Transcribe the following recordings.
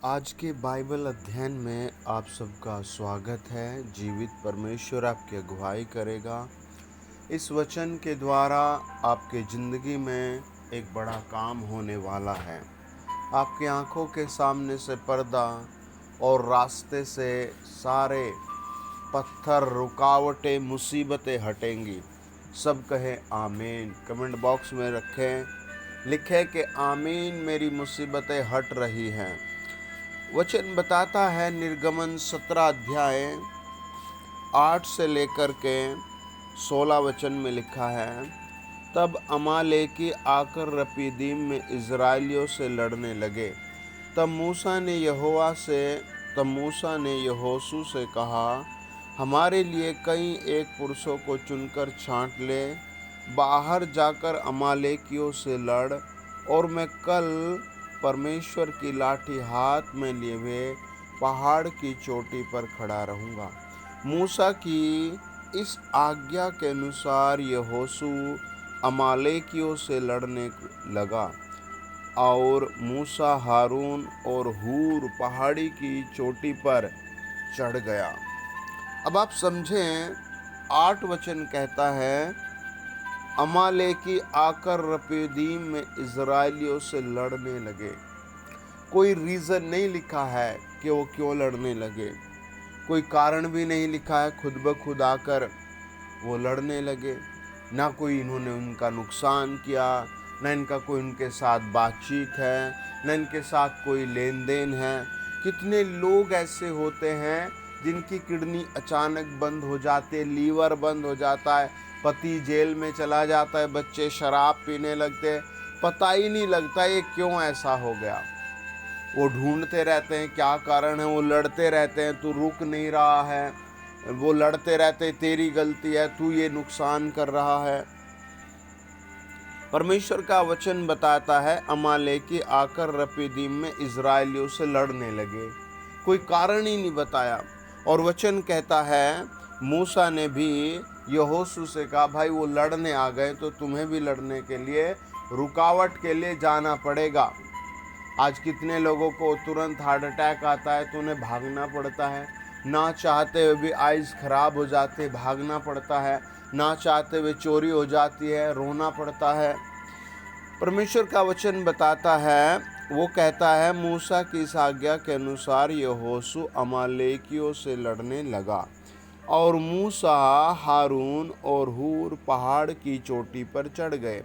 आज के बाइबल अध्ययन में आप सबका स्वागत है। जीवित परमेश्वर आपकी अगुवाई करेगा। इस वचन के द्वारा आपके ज़िंदगी में एक बड़ा काम होने वाला है। आपकी आंखों के सामने से पर्दा और रास्ते से सारे पत्थर, रुकावटें, मुसीबतें हटेंगी। सब कहें आमीन। कमेंट बॉक्स में लिखें कि आमीन, मेरी मुसीबतें हट रही हैं। वचन बताता है, निर्गमन 17 अध्याय 8 से लेकर के 16 वचन में लिखा है, तब अमालेकी आकर रपीदीम में इज़राइलियों से लड़ने लगे। तब मूसा ने यहोशू से कहा, हमारे लिए कई एक पुरुषों को चुनकर छांट ले, बाहर जाकर अमालेकियों से लड़, और मैं कल परमेश्वर की लाठी हाथ में लिए हुए पहाड़ की चोटी पर खड़ा रहूंगा। मूसा की इस आज्ञा के अनुसार यहोशू अमालेकियों से लड़ने लगा, और मूसा, हारून और हूर पहाड़ी की चोटी पर चढ़ गया। अब आप समझें, 8 वचन कहता है, अमालेकी आकर रपीदीम में इज़राइलियों से लड़ने लगे। कोई रीज़न नहीं लिखा है कि वो क्यों लड़ने लगे, कोई कारण भी नहीं लिखा है। खुद ब खुद आकर वो लड़ने लगे। ना कोई इन्होंने उनका नुकसान किया, ना इनका कोई उनके साथ बातचीत है, ना इनके साथ कोई लेन देन है। कितने लोग ऐसे होते हैं जिनकी किडनी अचानक बंद हो जाती है, लीवर बंद हो जाता है, पति जेल में चला जाता है, बच्चे शराब पीने लगते हैं, पता ही नहीं लगता ये क्यों ऐसा हो गया। वो ढूंढते रहते हैं क्या कारण है, वो लड़ते रहते हैं, तू रुक नहीं रहा है, वो लड़ते रहते, तेरी गलती है, तू ये नुकसान कर रहा है। परमेश्वर का वचन बताता है, अमालेकी आकर रपीदीम में इज़राइलियों से लड़ने लगे। कोई कारण ही नहीं बताया। और वचन कहता है, मूसा ने भी यहोशू से कहा, भाई वो लड़ने आ गए तो तुम्हें भी लड़ने के लिए, रुकावट के लिए जाना पड़ेगा। आज कितने लोगों को तुरंत हार्ट अटैक आता है तो उन्हें भागना पड़ता है। ना चाहते हुए भी आइज़ खराब हो जाते, भागना पड़ता है। ना चाहते हुए चोरी हो जाती है, रोना पड़ता है। परमेश्वर का वचन बताता है, वो कहता है, मूसा की इस आज्ञा के अनुसार यहोशू अमालेकियों से लड़ने लगा, और मूसा, हारून और हूर पहाड़ की चोटी पर चढ़ गए।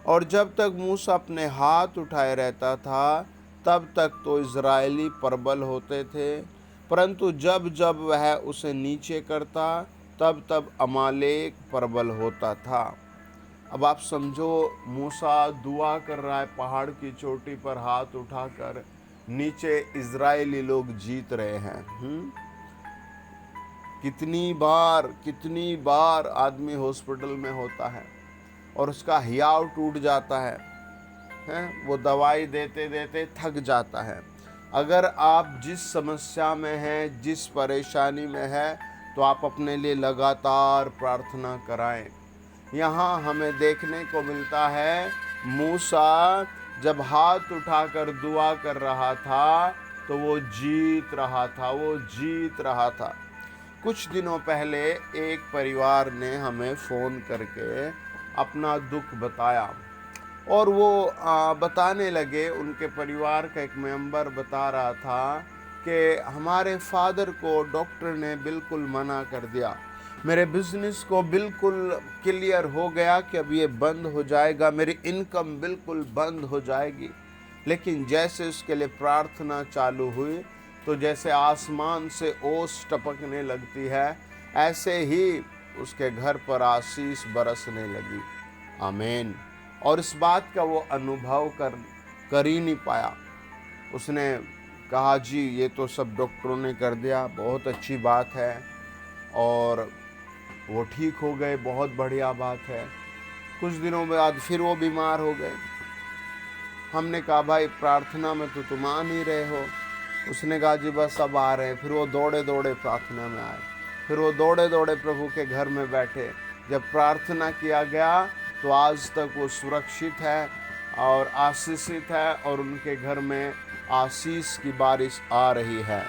और जब तक मूसा अपने हाथ उठाए रहता था, तब तक तो इज़राइली प्रबल होते थे, परंतु जब जब वह उसे नीचे करता, तब तब अमालेक प्रबल होता था। अब आप समझो, मूसा दुआ कर रहा है पहाड़ की चोटी पर हाथ उठाकर, नीचे इज़राइली लोग जीत रहे हैं। कितनी बार आदमी हॉस्पिटल में होता है और उसका हियाव टूट जाता है, वो दवाई देते देते थक जाता है। अगर आप जिस समस्या में हैं, जिस परेशानी में हैं, तो आप अपने लिए लगातार प्रार्थना कराएं। यहाँ हमें देखने को मिलता है, मूसा जब हाथ उठाकर दुआ कर रहा था तो वो जीत रहा था। कुछ दिनों पहले एक परिवार ने हमें फ़ोन करके अपना दुख बताया, और वो बताने लगे, उनके परिवार का एक मेंबर बता रहा था कि हमारे फादर को डॉक्टर ने बिल्कुल मना कर दिया, मेरे बिजनेस को बिल्कुल क्लियर हो गया कि अब ये बंद हो जाएगा, मेरी इनकम बिल्कुल बंद हो जाएगी। लेकिन जैसे उसके लिए प्रार्थना चालू हुई, तो जैसे आसमान से ओस टपकने लगती है, ऐसे ही उसके घर पर आशीष बरसने लगी। आमीन। और इस बात का वो अनुभव कर ही नहीं पाया। उसने कहा, जी ये तो सब डॉक्टरों ने कर दिया, बहुत अच्छी बात है, और वो ठीक हो गए, बहुत बढ़िया बात है। कुछ दिनों बाद फिर वो बीमार हो गए। हमने कहा, भाई प्रार्थना में तो तुम आ नहीं रहे हो। उसने कहा, जी बस अब आ रहे हैं। फिर वो दौड़े दौड़े प्रार्थना में आए, फिर वो दौड़े दौड़े प्रभु के घर में बैठे। जब प्रार्थना किया गया तो आज तक वो सुरक्षित है और आशीषित है, और उनके घर में आशीष की बारिश आ रही है।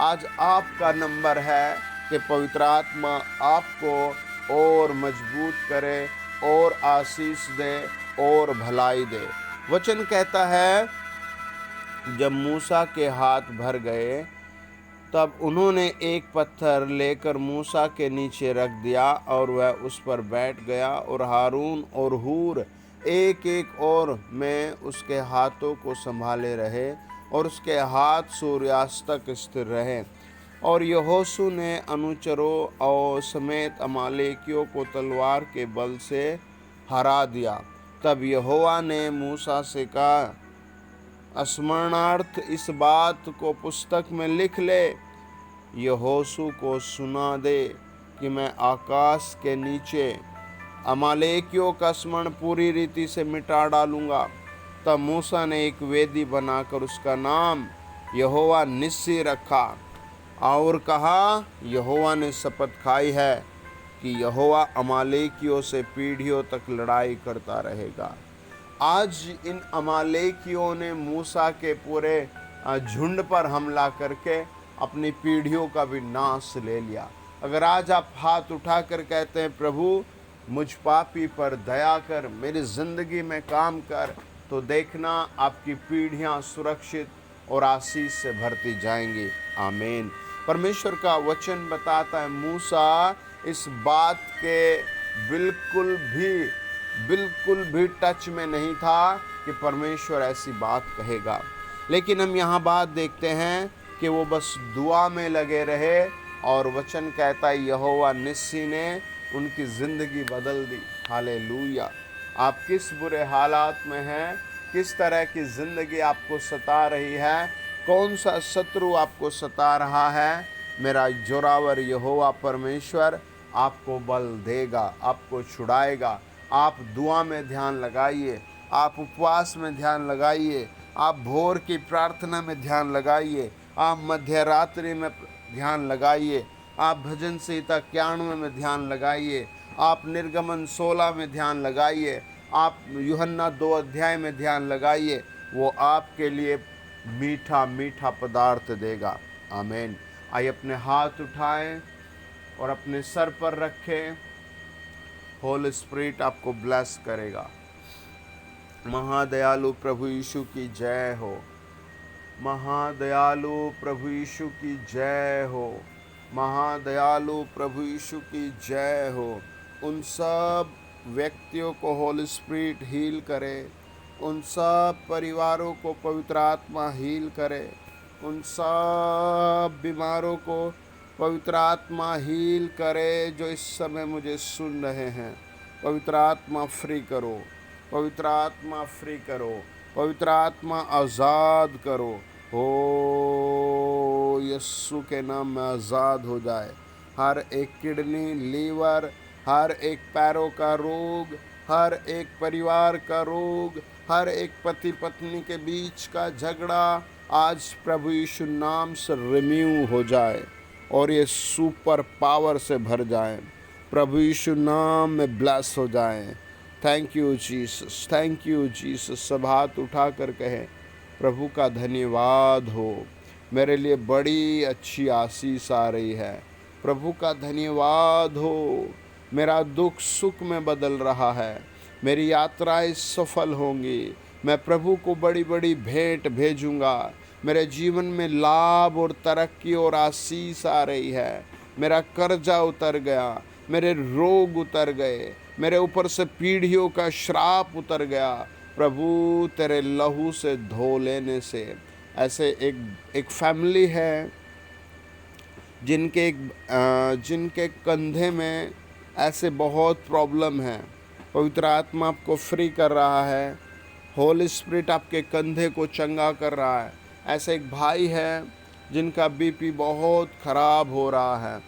आज आपका नंबर है कि पवित्र आत्मा आपको और मजबूत करे और आशीष दे और भलाई दे। वचन कहता है, जब मूसा के हाथ भर गए तब उन्होंने एक पत्थर लेकर मूसा के नीचे रख दिया और वह उस पर बैठ गया, और हारून और हूर एक एक और में उसके हाथों को संभाले रहे, और उसके हाथ सूर्यास्त तक स्थिर रहे। और यहोशू ने अनुचरों और समेत अमालेकियों को तलवार के बल से हरा दिया। तब यहोवा ने मूसा से कहा, स्मरणार्थ इस बात को पुस्तक में लिख ले, यहोशू को सुना दे कि मैं आकाश के नीचे अमालेकियों का स्मरण पूरी रीति से मिटा डालूंगा। तब मूसा ने एक वेदी बनाकर उसका नाम यहोवा निस्सी रखा और कहा, यहोवा ने शपथ खाई है कि यहोवा अमालेकियों से पीढ़ियों तक लड़ाई करता रहेगा। आज इन अमालेकियों ने मूसा के पूरे झुंड पर हमला करके अपनी पीढ़ियों का भी नाश ले लिया। अगर आज आप हाथ उठाकर कहते हैं, प्रभु मुझ पापी पर दया कर, मेरी ज़िंदगी में काम कर, तो देखना आपकी पीढ़ियां सुरक्षित और आशीष से भरती जाएंगी। आमीन। परमेश्वर का वचन बताता है, मूसा इस बात के बिल्कुल भी टच में नहीं था कि परमेश्वर ऐसी बात कहेगा। लेकिन हम यहाँ बात देखते हैं कि वो बस दुआ में लगे रहे, और वचन कहता है यहोवा निस्सी ने उनकी ज़िंदगी बदल दी। हालेलुया। आप किस बुरे हालात में हैं, किस तरह की ज़िंदगी आपको सता रही है, कौन सा शत्रु आपको सता रहा है, मेरा जोरावर यहोवा परमेश्वर आपको बल देगा, आपको छुड़ाएगा। आप दुआ में ध्यान लगाइए, आप उपवास में ध्यान लगाइए, आप भोर की प्रार्थना में ध्यान लगाइए, आप मध्य रात्रि में ध्यान लगाइए, आप भजन संहिता 91 में ध्यान लगाइए, आप निर्गमन 16 में ध्यान लगाइए, आप यूहन्ना 2 अध्याय में ध्यान लगाइए। वो आपके लिए मीठा मीठा पदार्थ देगा। आमीन। आइए अपने हाथ उठाएं और अपने सर पर रखें। होली स्पिरिट आपको ब्लेस करेगा। महादयालु प्रभु यीशु की जय हो। महादयालु प्रभु यीशु की जय हो। महादयालु प्रभु यीशु की जय हो। उन सब व्यक्तियों को होली स्पिरिट हील करे, उन सब परिवारों को पवित्र आत्मा हील करे, उन सब बीमारों को पवित्र आत्मा हील करे जो इस समय मुझे सुन रहे हैं। पवित्र आत्मा फ्री करो, पवित्र आत्मा फ्री करो, पवित्र आत्मा आज़ाद करो। हो यीशु के नाम में आज़ाद हो जाए। हर एक किडनी, लीवर, हर एक पैरों का रोग, हर एक परिवार का रोग, हर एक पति पत्नी के बीच का झगड़ा आज प्रभु यीशु नाम से रिन्यू हो जाए और ये सुपर पावर से भर जाए। प्रभु यीशु नाम में ब्लेस हो जाए। Thank you Jesus, thank you Jesus. सब हाथ उठा कर कहें, प्रभु का धन्यवाद हो, मेरे लिए बड़ी अच्छी आशीष आ रही है। प्रभु का धन्यवाद हो, मेरा दुख सुख में बदल रहा है, मेरी यात्राएं सफल होंगी। मैं प्रभु को बड़ी बड़ी भेंट भेजूंगा। मेरे जीवन में लाभ और तरक्की और आशीष आ रही है। मेरा कर्जा उतर गया, मेरे रोग उतर गए, मेरे ऊपर से पीढ़ियों का श्राप उतर गया प्रभु तेरे लहू से धो लेने से। ऐसे एक फैमिली है जिनके कंधे में ऐसे बहुत प्रॉब्लम है। पवित्र आत्मा आपको फ्री कर रहा है। होली स्पिरिट आपके कंधे को चंगा कर रहा है। ऐसे एक भाई है जिनका बीपी बहुत ख़राब हो रहा है,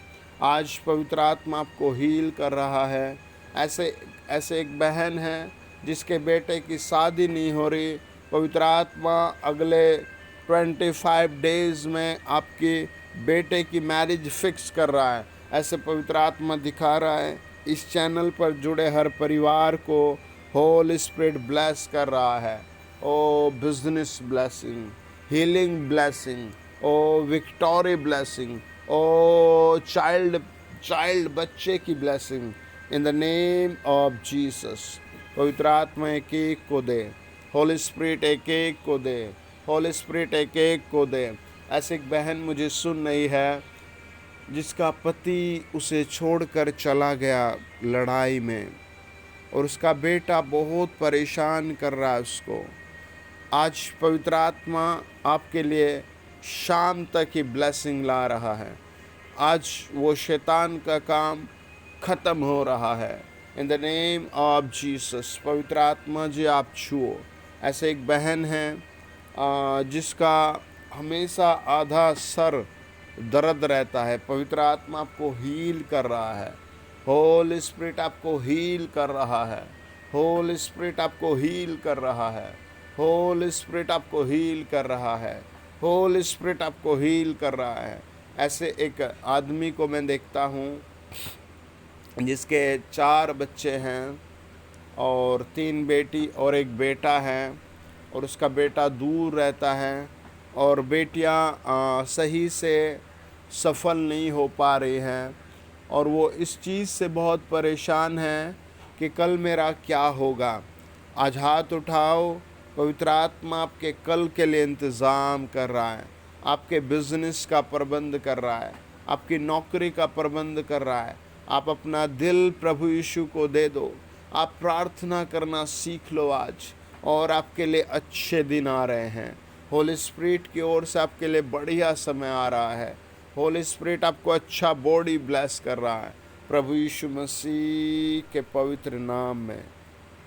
आज पवित्र आत्मा आपको हील कर रहा है। ऐसे एक बहन है जिसके बेटे की शादी नहीं हो रही, पवित्र आत्मा अगले 25 डेज़ में आपके बेटे की मैरिज फिक्स कर रहा है। ऐसे पवित्र आत्मा दिखा रहा है। इस चैनल पर जुड़े हर परिवार को होली स्पिरिट ब्लेस कर रहा है। Oh business blessing, healing blessing, oh victory blessing, oh child बच्चे की blessing in the name of Jesus। पवित्र आत्मा एक एक को दे, होली स्पिरिट एक एक को दे, होली स्पिरिट एक एक को दे। ऐसे एक बहन मुझे सुन रही है जिसका पति उसे छोड़कर चला गया लड़ाई में, और उसका बेटा बहुत परेशान कर रहा है उसको। आज पवित्र आत्मा आपके लिए शाम तक ही ब्लेसिंग ला रहा है। आज वो शैतान का काम ख़त्म हो रहा है in the name of Jesus. पवित्र आत्मा जी आप छुओ। ऐसे एक बहन है जिसका हमेशा आधा सर दर्द रहता है, पवित्र आत्मा आपको हील कर रहा है। होली स्पिरिट आपको हील कर रहा है, होली स्पिरिट आपको हील कर रहा है, होली स्पिरिट आपको हील कर रहा है, होली स्पिरिट आपको हील कर रहा है। ऐसे एक आदमी को मैं देखता हूँ जिसके 4 बच्चे हैं और 3 बेटी और 1 बेटा है, और उसका बेटा दूर रहता है और बेटियां सही से सफल नहीं हो पा रही हैं, और वो इस चीज़ से बहुत परेशान है कि कल मेरा क्या होगा। आज हाथ उठाओ, पवित्र आत्मा आपके कल के लिए इंतज़ाम कर रहा है, आपके बिजनेस का प्रबंध कर रहा है, आपकी नौकरी का प्रबंध कर रहा है। आप अपना दिल प्रभु यीशु को दे दो, आप प्रार्थना करना सीख लो आज, और आपके लिए अच्छे दिन आ रहे हैं। होली स्पिरिट की ओर से आपके लिए बढ़िया समय आ रहा है। होली स्पिरिट आपको अच्छा बॉडी ब्लेस कर रहा है प्रभु यीशु मसीह के पवित्र नाम में।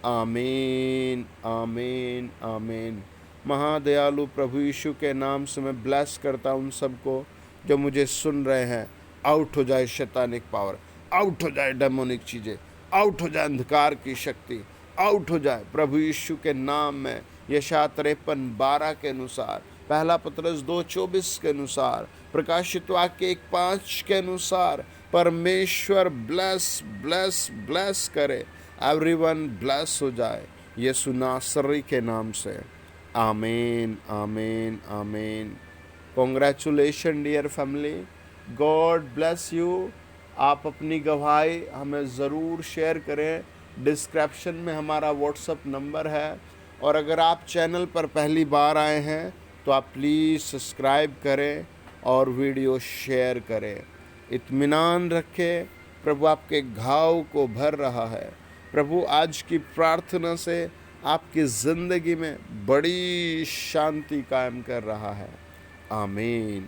आमीन, आमीन, आमीन। महादयालु प्रभु यीशु के नाम से मैं ब्लेस करता हूँ उन सबको जो मुझे सुन रहे हैं। आउट हो जाए शैतानिक पावर, आउट हो जाए डेमोनिक चीज़ें, आउट हो जाए अंधकार की शक्ति, आउट हो जाए प्रभु यीशु के नाम में। यशायाह 53:12 के अनुसार, पहला पतरस 2:24 के अनुसार, प्रकाशित वाक्य 1:5 के अनुसार परमेश्वर ब्लेस ब्लेस ब्लेस करे, एवरीवन ब्लेस हो जाए यीशु नासरी के नाम से। आमीन, आमीन, आमीन। Congratulation dear family, God bless you. आप अपनी गवाही हमें ज़रूर शेयर करें। डिस्क्रिप्शन में हमारा व्हाट्सएप नंबर है, और अगर आप चैनल पर पहली बार आए हैं तो आप प्लीज़ सब्सक्राइब करें और वीडियो शेयर करें। इत्मीनान रखें, प्रभु आपके घाव को भर रहा है। प्रभु आज की प्रार्थना से आपकी ज़िंदगी में बड़ी शांति कायम कर रहा है। आमीन।